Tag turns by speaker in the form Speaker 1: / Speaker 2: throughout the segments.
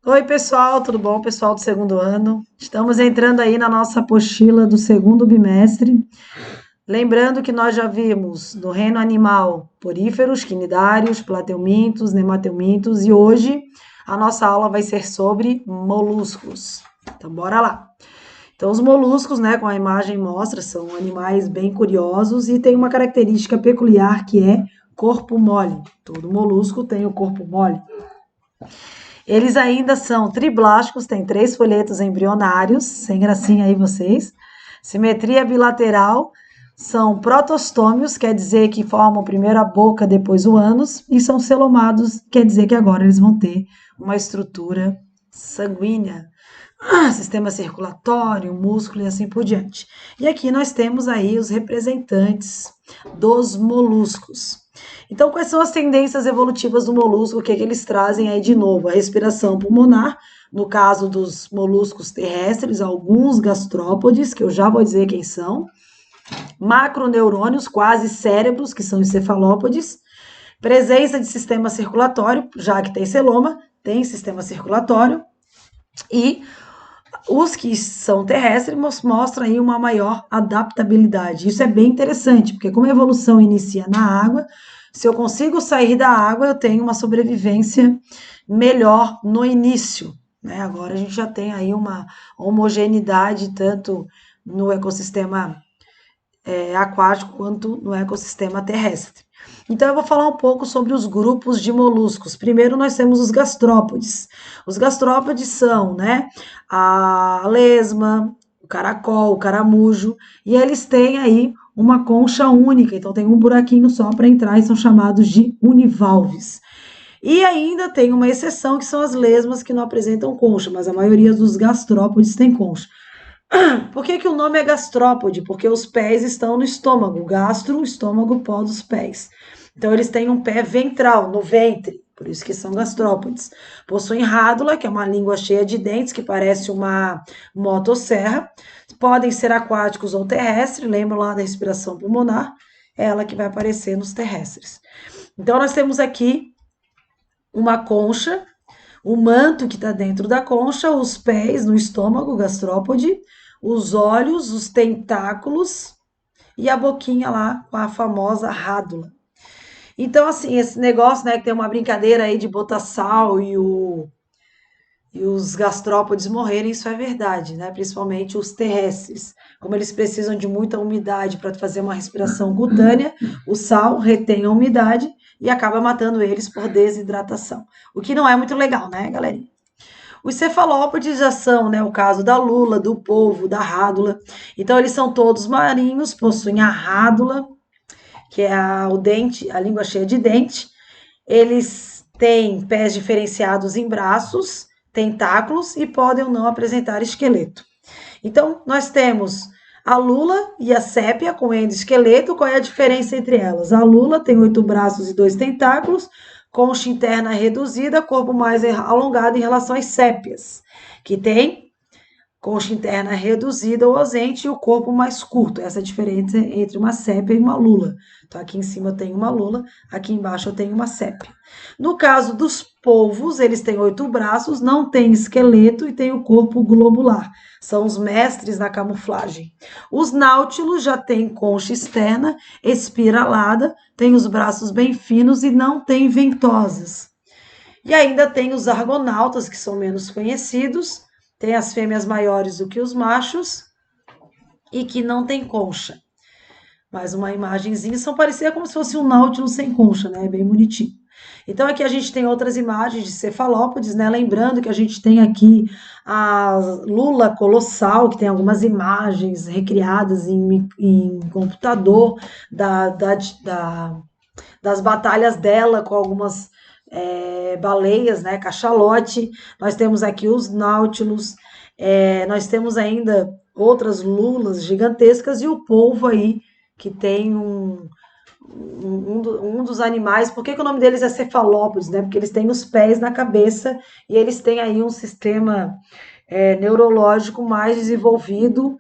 Speaker 1: Oi, pessoal, tudo bom? Pessoal do segundo ano. Estamos entrando aí na nossa apostila do segundo bimestre. Lembrando que nós já vimos no reino animal poríferos, quinidários, plateumintos, nemateumintos e hoje a nossa aula vai ser sobre moluscos. Então, bora lá. Então, os moluscos, né, como a imagem mostra, são animais bem curiosos e tem uma característica peculiar que é corpo mole. Todo molusco tem o corpo mole. Eles ainda são triblásticos, têm 3 folhetos embrionários, sem gracinha aí vocês. Simetria bilateral, são protostômios, quer dizer que formam primeiro a boca, depois o ânus, e são celomados, quer dizer que agora eles vão ter uma estrutura sanguínea, sistema circulatório, músculo e assim por diante. E aqui nós temos aí os representantes dos moluscos. Então, quais são as tendências evolutivas do molusco? O que eles trazem aí de novo? A respiração pulmonar, no caso dos moluscos terrestres, alguns gastrópodes, que eu já vou dizer quem são, macroneurônios, quase cérebros, que são os cefalópodes, presença de sistema circulatório, já que tem celoma, tem sistema circulatório, e os que são terrestres mostram aí uma maior adaptabilidade. Isso é bem interessante, porque como a evolução inicia na água, se eu consigo sair da água, eu tenho uma sobrevivência melhor no início. Né? Agora a gente já tem aí uma homogeneidade tanto no ecossistema aquático quanto no ecossistema terrestre. Então, eu vou falar um pouco sobre os grupos de moluscos. Primeiro, nós temos os gastrópodes. Os gastrópodes são, né, a lesma, o caracol, o caramujo, e eles têm aí uma concha única, então tem um buraquinho só para entrar e são chamados de univalves. E ainda tem uma exceção que são as lesmas que não apresentam concha, mas a maioria dos gastrópodes tem concha. Por que o nome é gastrópode? Porque os pés estão no estômago. Gastro, estômago, pó dos pés. Então, eles têm um pé ventral, no ventre, por isso que são gastrópodes. Possuem rádula, que é uma língua cheia de dentes, que parece uma motosserra. Podem ser aquáticos ou terrestres, lembram lá da respiração pulmonar? É ela que vai aparecer nos terrestres. Então, nós temos aqui uma concha, o manto que está dentro da concha, os pés no estômago, gastrópode, os olhos, os tentáculos e a boquinha lá com a famosa rádula. Então, assim, esse negócio, né, que tem uma brincadeira aí de botar sal e os gastrópodes morrerem, isso é verdade, né? Principalmente os terrestres. Como eles precisam de muita umidade para fazer uma respiração cutânea, o sal retém a umidade e acaba matando eles por desidratação. O que não é muito legal, né, galerinha? Os cefalópodes já são, né, o caso da lula, do polvo, da rádula. Então, eles são todos marinhos, possuem a rádula, que é o dente, a língua cheia de dente. Eles têm pés diferenciados em braços, tentáculos e podem ou não apresentar esqueleto. Então, nós temos a lula e a sépia com endoesqueleto. Qual é a diferença entre elas? A lula tem 8 braços e 2 tentáculos, concha interna reduzida, corpo mais alongado em relação às sépias, que tem concha interna reduzida ou ausente e o corpo mais curto. Essa é a diferença entre uma sépia e uma lula. Então, aqui em cima eu tenho uma lula, aqui embaixo eu tenho uma sépia. No caso dos polvos, eles têm 8 braços, não têm esqueleto e têm o corpo globular. São os mestres na camuflagem. Os náutilos já têm concha externa, espiralada, têm os braços bem finos e não têm ventosas. E ainda tem os argonautas, que são menos conhecidos, tem as fêmeas maiores do que os machos e que não tem concha. Mas uma imagenzinha, são parecidas como se fosse um náutilo sem concha, né? Bem bonitinho. Então, aqui a gente tem outras imagens de cefalópodes, né? Lembrando que a gente tem aqui a lula colossal, que tem algumas imagens recriadas em computador das batalhas dela com algumas baleias, né? Cachalote. Nós temos aqui os náutilos, nós temos ainda outras lulas gigantescas e o polvo aí, que tem um dos animais. Por que o nome deles é cefalópodes, né? Porque eles têm os pés na cabeça e eles têm aí um sistema neurológico mais desenvolvido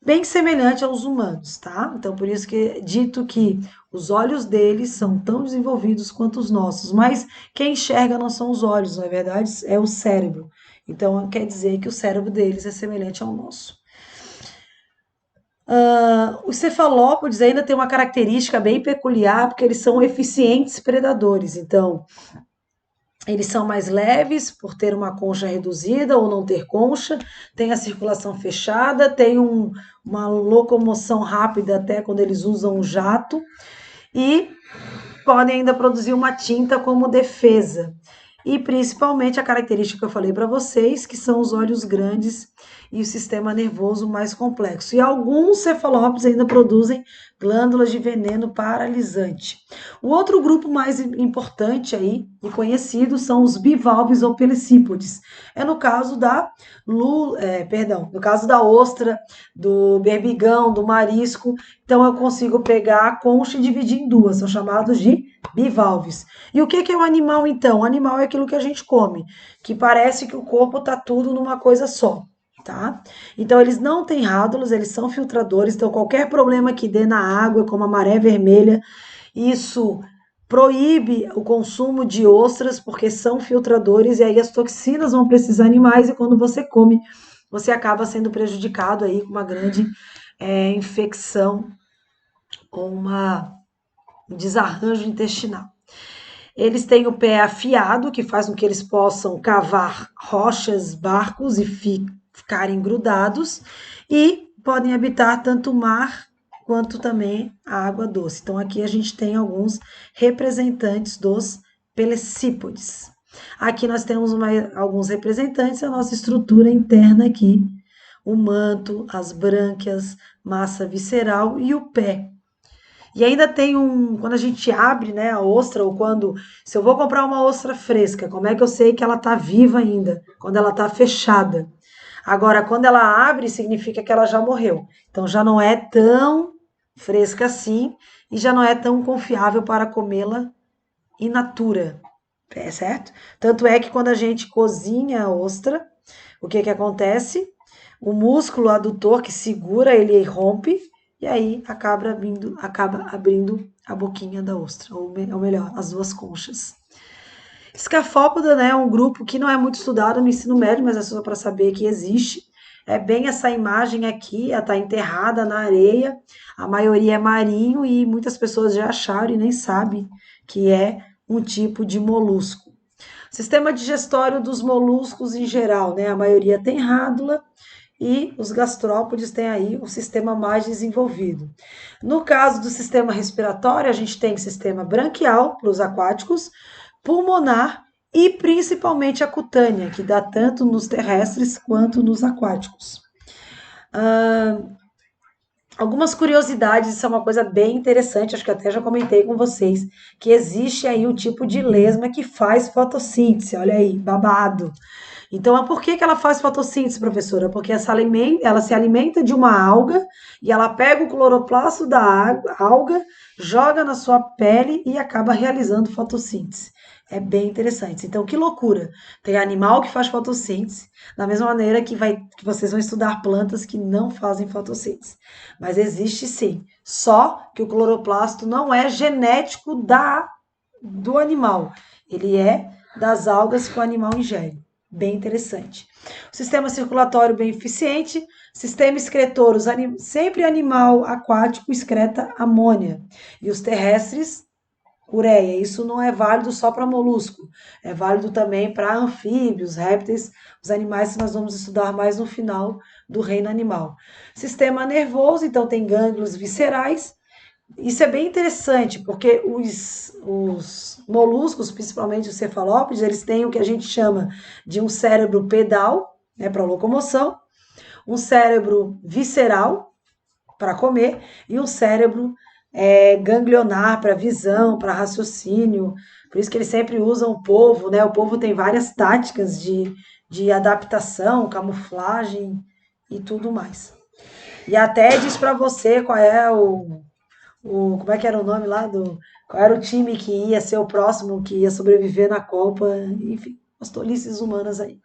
Speaker 1: bem semelhante aos humanos, tá? Então, por isso que é dito que os olhos deles são tão desenvolvidos quanto os nossos, mas quem enxerga não são os olhos, na verdade, é o cérebro. Então, quer dizer que o cérebro deles é semelhante ao nosso. Os cefalópodes ainda têm uma característica bem peculiar, porque eles são eficientes predadores. Então, eles são mais leves por ter uma concha reduzida ou não ter concha, tem a circulação fechada, tem uma locomoção rápida até quando eles usam o jato e podem ainda produzir uma tinta como defesa. E principalmente a característica que eu falei para vocês, que são os olhos grandes e o sistema nervoso mais complexo. E alguns cefalópodes ainda produzem glândulas de veneno paralisante. O outro grupo mais importante aí e conhecido são os bivalves ou pelecípodes. É no caso no caso da ostra, do berbigão, do marisco. Então eu consigo pegar a concha e dividir em duas, são chamados de bivalves. E o que é um animal então? O animal é aquilo que a gente come, que parece que o corpo está tudo numa coisa só. Tá? Então, eles não têm rádulas, eles são filtradores. Então, qualquer problema que dê na água, como a maré vermelha, isso proíbe o consumo de ostras, porque são filtradores, e aí as toxinas vão para esses animais, e quando você come, você acaba sendo prejudicado aí com uma grande infecção ou um desarranjo intestinal. Eles têm o pé afiado, que faz com que eles possam cavar rochas, barcos e ficarem grudados, e podem habitar tanto o mar quanto também a água doce. Então, aqui a gente tem alguns representantes dos pelecípodes. Aqui nós temos alguns representantes da nossa estrutura interna aqui, o manto, as brânquias, massa visceral e o pé. E ainda tem quando a gente abre, né, a ostra, ou se eu vou comprar uma ostra fresca, como é que eu sei que ela está viva ainda? Quando ela está fechada. Agora, quando ela abre, significa que ela já morreu. Então, já não é tão fresca assim e já não é tão confiável para comê-la in natura, certo? Tanto é que quando a gente cozinha a ostra, o que acontece? O músculo adutor que segura ele rompe e aí acaba abrindo a boquinha da ostra, ou melhor, as duas conchas. Escafópoda, né, é um grupo que não é muito estudado no ensino médio, mas é só para saber que existe. É bem essa imagem aqui, ela está enterrada na areia, a maioria é marinho e muitas pessoas já acharam e nem sabem que é um tipo de molusco. Sistema digestório dos moluscos em geral, né? A maioria tem rádula e os gastrópodes têm aí o sistema mais desenvolvido. No caso do sistema respiratório, a gente tem o sistema branquial para os aquáticos, pulmonar e principalmente a cutânea, que dá tanto nos terrestres quanto nos aquáticos. Algumas curiosidades, isso é uma coisa bem interessante, acho que até já comentei com vocês, que existe aí um tipo de lesma que faz fotossíntese, olha aí, babado. Então, por que ela faz fotossíntese, professora? Porque ela se alimenta de uma alga e ela pega o cloroplasto da alga, joga na sua pele e acaba realizando fotossíntese. É bem interessante. Então, que loucura! Tem animal que faz fotossíntese, da mesma maneira que vocês vão estudar plantas que não fazem fotossíntese. Mas existe sim. Só que o cloroplasto não é genético do animal. Ele é das algas que o animal ingere. Bem interessante. O sistema circulatório bem eficiente, sistema excretor, sempre animal aquático excreta amônia. E os terrestres, ureia. Isso não é válido só para molusco, é válido também para anfíbios, répteis, os animais que nós vamos estudar mais no final do reino animal. Sistema nervoso, então tem gânglios viscerais. Isso é bem interessante, porque os moluscos, principalmente os cefalópodes, eles têm o que a gente chama de um cérebro pedal, né, para locomoção, um cérebro visceral, para comer, e um cérebro ganglionar para visão, para raciocínio. Por isso que eles sempre usam o polvo, né? O polvo tem várias táticas de adaptação, camuflagem e tudo mais. E até diz para você qual é como é que era o nome lá qual era o time que ia ser o próximo que ia sobreviver na Copa, enfim, as tolices humanas aí.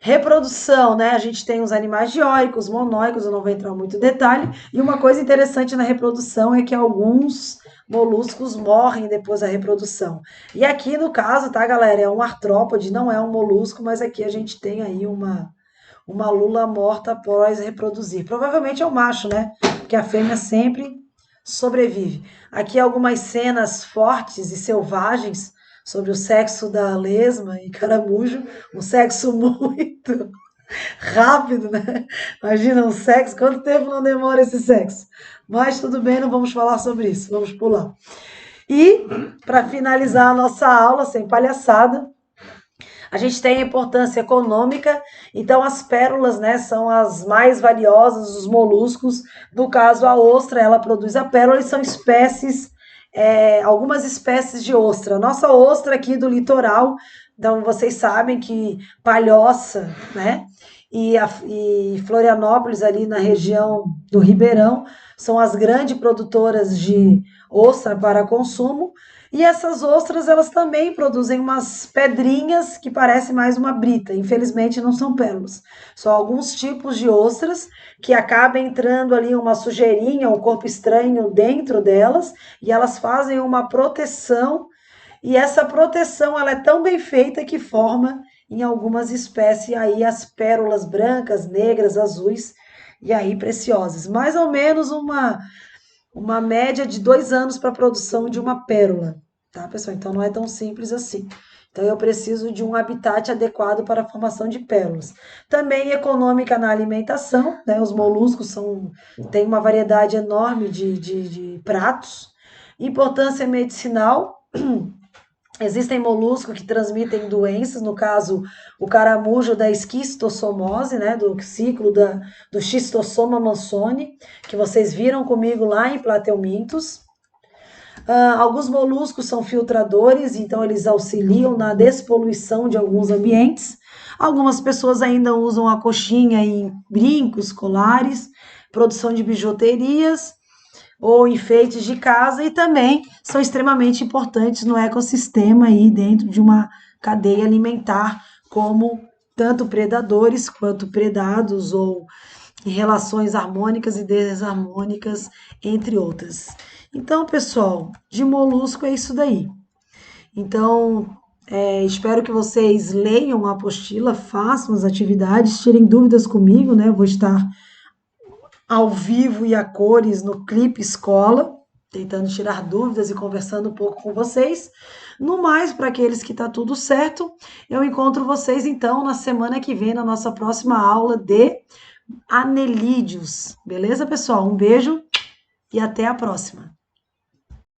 Speaker 1: Reprodução, né? A gente tem os animais dioicos, monóicos, eu não vou entrar muito em detalhe. E uma coisa interessante na reprodução é que alguns moluscos morrem depois da reprodução. E aqui no caso, tá, galera? É um artrópode, não é um molusco, mas aqui a gente tem aí uma lula morta após reproduzir. Provavelmente é o macho, né? Porque a fêmea sempre sobrevive. Aqui algumas cenas fortes e selvagens sobre o sexo da lesma e caramujo, um sexo muito rápido, né? Imagina um sexo, quanto tempo não demora esse sexo? Mas tudo bem, não vamos falar sobre isso, vamos pular. E, para finalizar a nossa aula, sem palhaçada, a gente tem a importância econômica, então as pérolas, né, são as mais valiosas, os moluscos. No caso, a ostra, ela produz a pérola e são espécies, algumas espécies de ostra. Nossa ostra aqui do litoral, então vocês sabem que Palhoça, né, e Florianópolis, ali na região do Ribeirão, são as grandes produtoras de ostra para consumo. E essas ostras, elas também produzem umas pedrinhas que parecem mais uma brita. Infelizmente, não são pérolas. São alguns tipos de ostras que acaba entrando ali uma sujeirinha, um corpo estranho dentro delas, e elas fazem uma proteção. E essa proteção, ela é tão bem feita que forma, em algumas espécies, aí as pérolas brancas, negras, azuis, e aí preciosas. Mais ou menos uma média de 2 anos para a produção de uma pérola, tá, pessoal? Então não é tão simples assim. Então eu preciso de um habitat adequado para a formação de pérolas. Também econômica na alimentação, né? Os moluscos têm uma variedade enorme de pratos. Importância medicinal. Existem moluscos que transmitem doenças, no caso, o caramujo da esquistossomose, né, do ciclo do Schistosoma mansoni, que vocês viram comigo lá em Plateumintos. Alguns moluscos são filtradores, então eles auxiliam na despoluição de alguns ambientes. Algumas pessoas ainda usam a coxinha em brincos, colares, produção de bijuterias ou enfeites de casa, e também são extremamente importantes no ecossistema aí dentro de uma cadeia alimentar, como tanto predadores quanto predados, ou em relações harmônicas e desarmônicas, entre outras. Então, pessoal, de molusco é isso daí. Então, espero que vocês leiam a apostila, façam as atividades, tirem dúvidas comigo, né? Eu vou estar ao vivo e a cores no Clipe Escola, tentando tirar dúvidas e conversando um pouco com vocês. No mais, para aqueles que está tudo certo, eu encontro vocês então na semana que vem, na nossa próxima aula de anelídeos. Beleza, pessoal? Um beijo e até a próxima.